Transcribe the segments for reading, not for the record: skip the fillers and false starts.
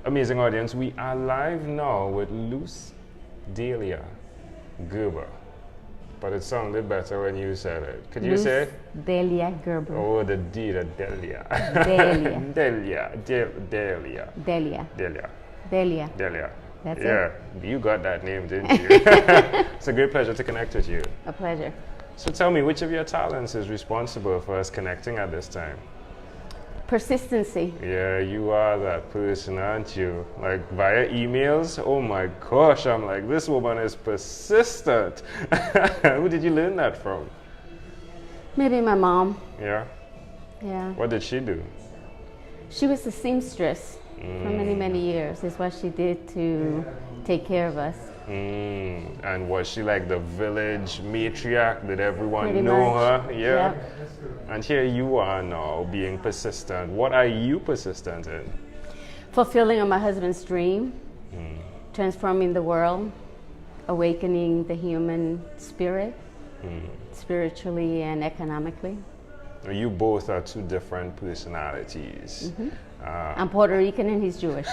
Amazing audience, we are live now with Luz Delia Gerber. But it sounded better when you said it. Could you say it? Luz Delia Gerber. Oh, the D, the Delia. Delia. Delia. Delia. Delia. Delia. Delia. Delia. That's Yeah, it. you got that name, didn't you? It's a great pleasure to connect with you. A pleasure. So tell me, which of your talents is responsible for us connecting at this time? Persistency. Yeah, you are that person, aren't you? Like via emails? Oh my gosh, I'm like, this woman is persistent. Who did you learn that from? Maybe my mom. Yeah? Yeah. What did she do? She was a seamstress for many, many years. It's what she did to take care of us. And was she like the village matriarch? Did everyone Pretty know much. her? Yeah. Yep. And here you are now being persistent. What are you persistent in? Fulfilling my husband's dream, transforming the world, awakening the human spirit, spiritually and economically. You both are two different personalities. I'm Puerto Rican and he's Jewish.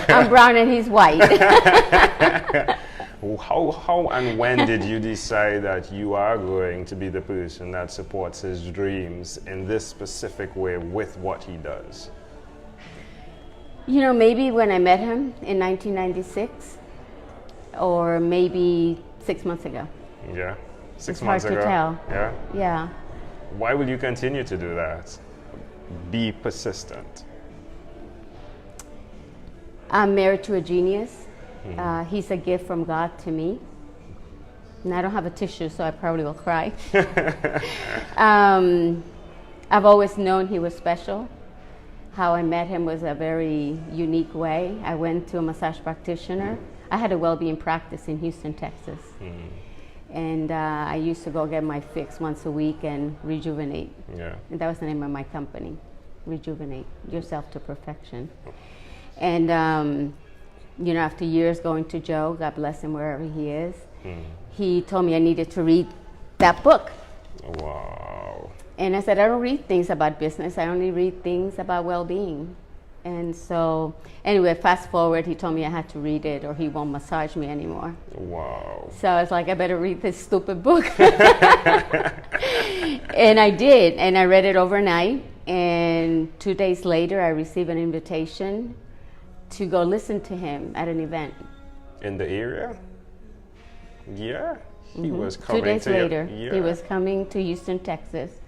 I'm brown and he's white. How and when did you decide that you are going to be the person that supports his dreams in this specific way with what he does? You know, maybe when I met him in 1996, or maybe 6 months ago. Yeah, 6 It's months hard ago. to tell. Yeah. Yeah. Why will you continue to do that? Be persistent. I'm married to a genius. He's a gift from God to me. And I don't have a tissue, so I probably will cry. I've always known he was special. How I met him was a very unique way. I went to a massage practitioner. I had a well-being practice in Houston, Texas. And I used to go get my fix once a week and rejuvenate. Yeah. And that was the name of my company, Rejuvenate Yourself to Perfection. And you know, after years going to Joe, God bless him wherever he is, he told me I needed to read that book. Wow. And I said, I don't read things about business. I only read things about well-being. And so, anyway, fast forward, he told me I had to read it or he won't massage me anymore. Wow. So I was like, I better read this stupid book. And I did, and I read it overnight. And 2 days later, I received an invitation to go listen to him at an event. In the area? Yeah. He was coming 2 days to later, Yeah. he was coming to Houston, Texas.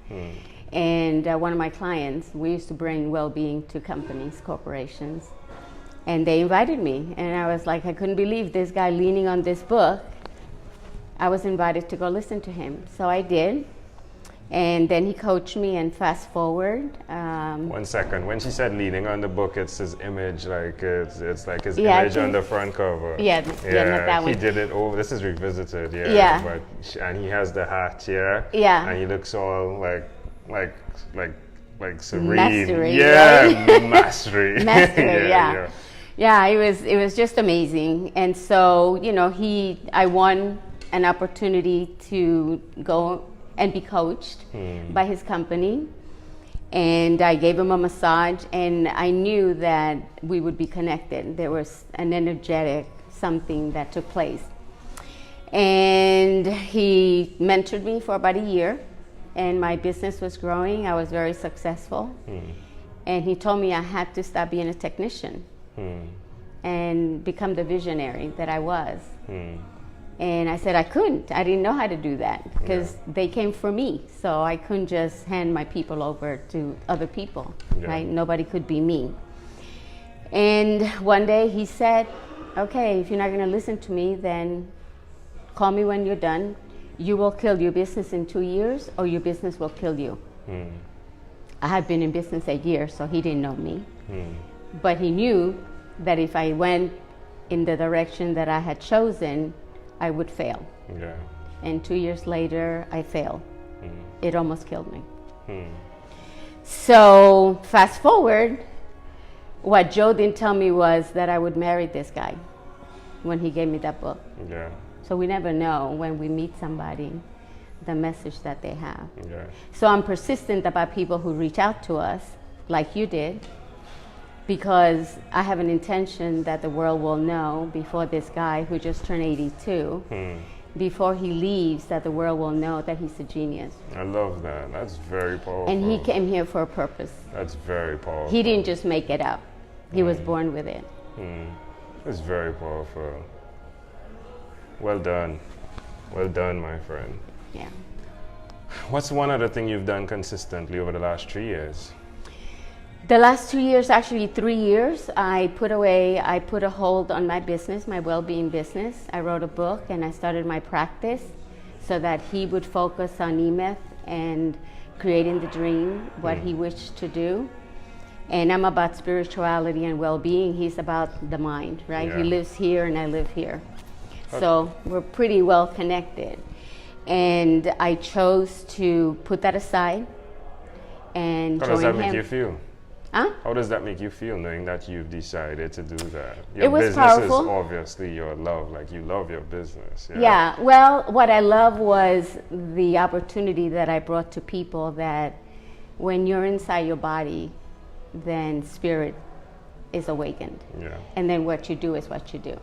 And one of my clients, we used to bring well-being to companies, corporations. And they invited me. And I was like, I couldn't believe this guy leaning on this book. I was invited to go listen to him. So I did. And then he coached me, and fast forward. 1 second. When she said leaning on the book, it's his image, like it's like his Yeah, image on the front cover. Yeah, not that one. He did it over. This is revisited, yeah. Yeah. But and he has the hat, yeah. Yeah. And he looks all like serene. Mastery, Yeah, right? mastery. Mastery, yeah. Yeah, it was just amazing. And so, you know, I won an opportunity to go and be coached by his company. And I gave him a massage, and I knew that we would be connected. There was an energetic something that took place. And he mentored me for about a year, and my business was growing. I was very successful. And he told me I had to stop being a technician and become the visionary that I was. And I said I couldn't. I didn't know how to do that because they came for me. So I couldn't just hand my people over to other people, right? Nobody could be me. And one day he said, okay, if you're not going to listen to me, then call me when you're done. You will kill your business in 2 years, or your business will kill you. I had been in business 8 years, so he didn't know me. But he knew that if I went in the direction that I had chosen, I would fail. Yeah. And 2 years later, I failed. It almost killed me. So fast forward, what Joe didn't tell me was that I would marry this guy when he gave me that book. Yeah. So we never know when we meet somebody, the message that they have. Yeah. So I'm persistent about people who reach out to us, like you did, because I have an intention that the world will know before this guy who just turned 82, before he leaves, that the world will know that he's a genius. I love that. That's very powerful. And he came here for a purpose. That's very powerful. He didn't just make it up. He was born with it. It's very powerful. Well done. Well done, my friend. Yeah. What's one other thing you've done consistently over the last 3 years? The last 2 years, actually 3 years, I put a hold on my business, my well-being business. I wrote a book and I started my practice so that he would focus on E-Myth and creating the dream, what he wished to do. And I'm about spirituality and well-being. He's about the mind, right? Yeah. He lives here and I live here. So we're pretty well connected. And I chose to put that aside and join him. How does that make you feel? Huh? How does that make you feel knowing that you've decided to do that? It was business powerful. is obviously your love, like you love your business. Yeah, well, what I love was the opportunity that I brought to people, that when you're inside your body, then spirit is awakened. Yeah. And then what you do is what you do.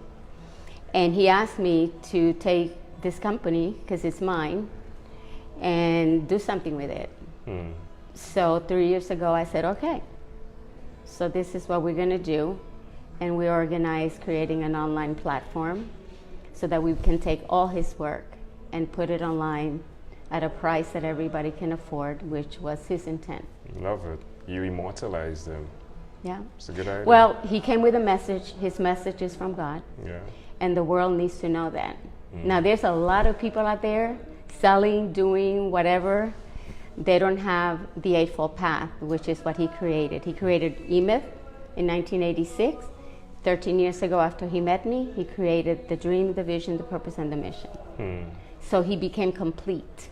And he asked me to take this company, because it's mine, and do something with it. So 3 years ago I said, okay, so this is what we're going to do. And we organized creating an online platform so that we can take all his work and put it online at a price that everybody can afford, which was his intent. Love it. You immortalized him. Yeah. It's a good idea. Well, he came with a message. His message is from God. Yeah. And the world needs to know that. Now, there's a lot of people out there selling, doing whatever. They don't have the Eightfold Path, which is what he created. He created E-Myth in 1986. 13 years ago, after he met me, he created the dream, the vision, the purpose, and the mission. So he became complete.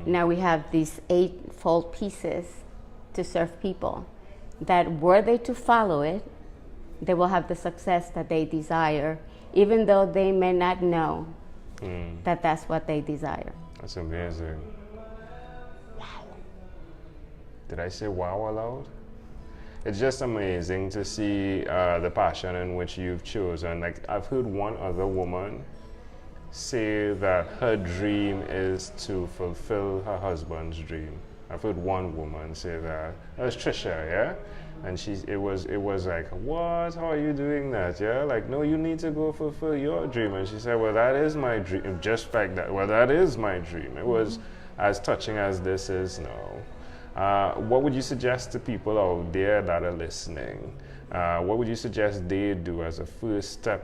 Now we have these eightfold pieces to serve people, that were they to follow it, they will have the success that they desire, even though they may not know that that's what they desire. That's amazing. Wow. Did I say wow aloud? It's just amazing to see the passion in which you've chosen. Like, I've heard one other woman say that her dream is to fulfill her husband's dream. I've heard one woman say that. That was Trisha, yeah? And it was like, what? How are you doing that? Yeah? Like, no, you need to go fulfill your dream. And she said, well, that is my dream. Just like that. Well, that is my dream. It was as touching as this is now. What would you suggest to people out there that are listening? What would you suggest they do as a first step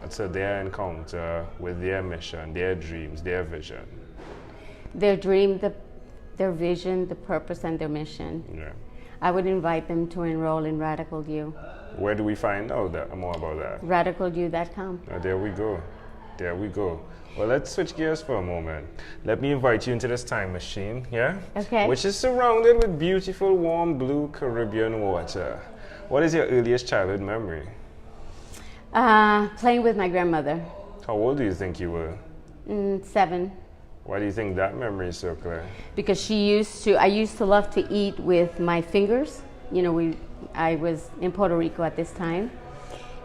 to their encounter with their mission, their dreams, their vision? Their dream, their vision, the purpose, and their mission. Yeah. I would invite them to enroll in Radical You. Where do we find out more about that? RadicalYou.com. There we go. There we go. Well, let's switch gears for a moment. Let me invite you into this time machine, yeah? Okay. Which is surrounded with beautiful, warm, blue Caribbean water. What is your earliest childhood memory? Playing with my grandmother. How old do you think you were? 7. Why do you think that memory is so clear? Because I used to love to eat with my fingers. You know, I was in Puerto Rico at this time,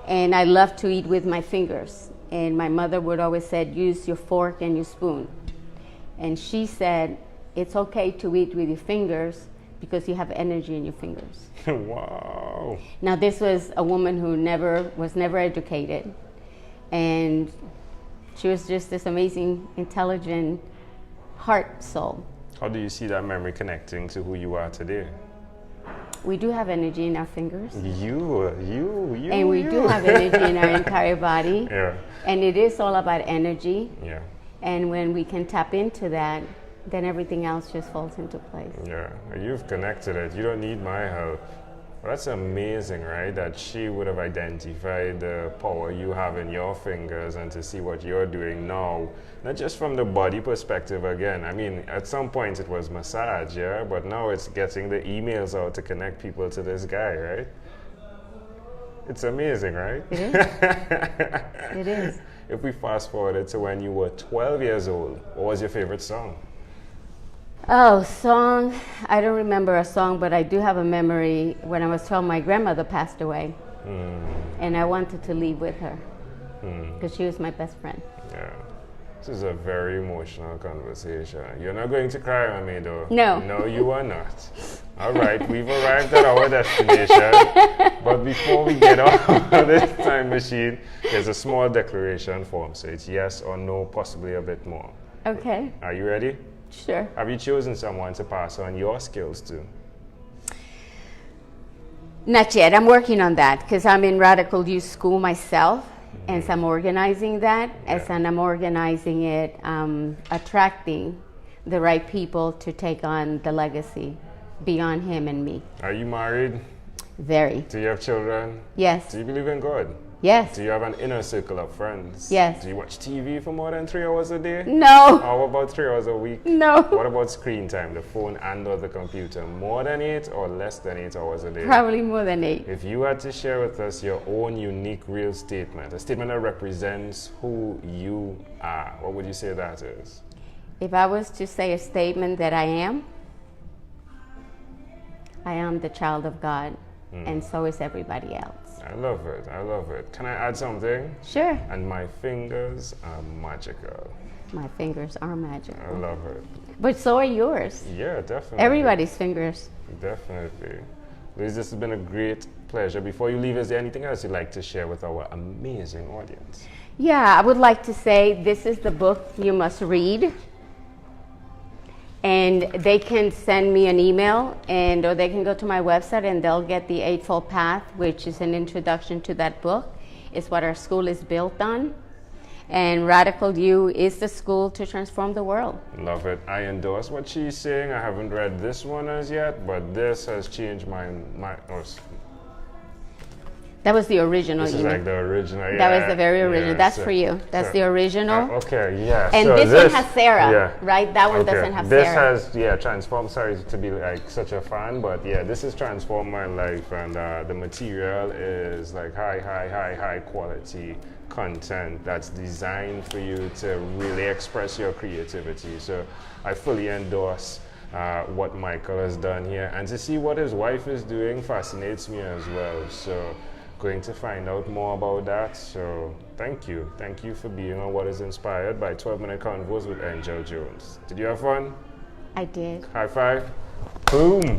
and I loved to eat with my fingers. And my mother would always say, use your fork and your spoon. And she said, it's okay to eat with your fingers because you have energy in your fingers. Wow. Now, this was a woman who was never educated, and she was just this amazing, intelligent heart soul. How do you see that memory connecting to who you are today? We do have energy in our fingers. You. And we do have energy in our entire body. Yeah. And it is all about energy. Yeah. And when we can tap into that, then everything else just falls into place. Yeah. You've connected it. You don't need my help. Well, that's amazing, right? That she would have identified the power you have in your fingers and to see what you're doing now. Not just from the body perspective again. I mean, at some point it was massage, yeah? But now it's getting the emails out to connect people to this guy, right? It's amazing, right? It is. It is. If we fast forward to when you were 12 years old, what was your favorite song? Oh, song. I don't remember a song, but I do have a memory. When I was 12, my grandmother passed away. And I wanted to leave with her because she was my best friend. Yeah. This is a very emotional conversation. You're not going to cry on me, though. No. No, you are not. All right, we've arrived at our destination. But before we get off of this time machine, there's a small declaration form. So it's yes or no, possibly a bit more. Okay. Are you ready? Sure. Have you chosen someone to pass on your skills to? Not yet. I'm working on that because I'm in Radical Youth School myself. And so I'm organizing that. And I'm organizing it, attracting the right people to take on the legacy beyond him and me. Are you married? Very. Do you have children? Yes. Do you believe in God? Yes. Do you have an inner circle of friends? Yes. Do you watch TV for more than 3 hours a day? No. How about 3 hours a week? No. What about screen time, the phone and or the computer? More than 8 or less than 8 hours a day? Probably more than 8. If you had to share with us your own unique real statement, a statement that represents who you are, what would you say that is? If I was to say a statement that I am the child of God, and so is everybody else. I love it. I love it. Can I add something? Sure. And my fingers are magical. My fingers are magical. I love it. But so are yours. Yeah, definitely. Everybody's fingers. Definitely. Liz, this has been a great pleasure. Before you leave, is there anything else you'd like to share with our amazing audience? Yeah, I would like to say this is the book you must read. And they can send me an email or they can go to my website and they'll get the Eightfold Path, which is an introduction to that book. It's what our school is built on. And Radical U is the school to transform the world. Love it. I endorse what she's saying. I haven't read this one as yet, but this has changed that was the original. This is like the original. Yeah, that was the very original. Yeah, That's for you. That's the original. Okay, yeah. And so this one has Sarah, right? That one okay. doesn't have this Sarah. This has, transformed. Sorry to be like such a fan, but yeah, this has transformed my life, and the material is like high quality content that's designed for you to really express your creativity. So I fully endorse what Michael has done here, and to see what his wife is doing fascinates me as well. So going to find out more about that. So thank you for being on What Is Inspired by 12-Minute Convos with Angel Jones. Did you have fun? I did. High five. Boom.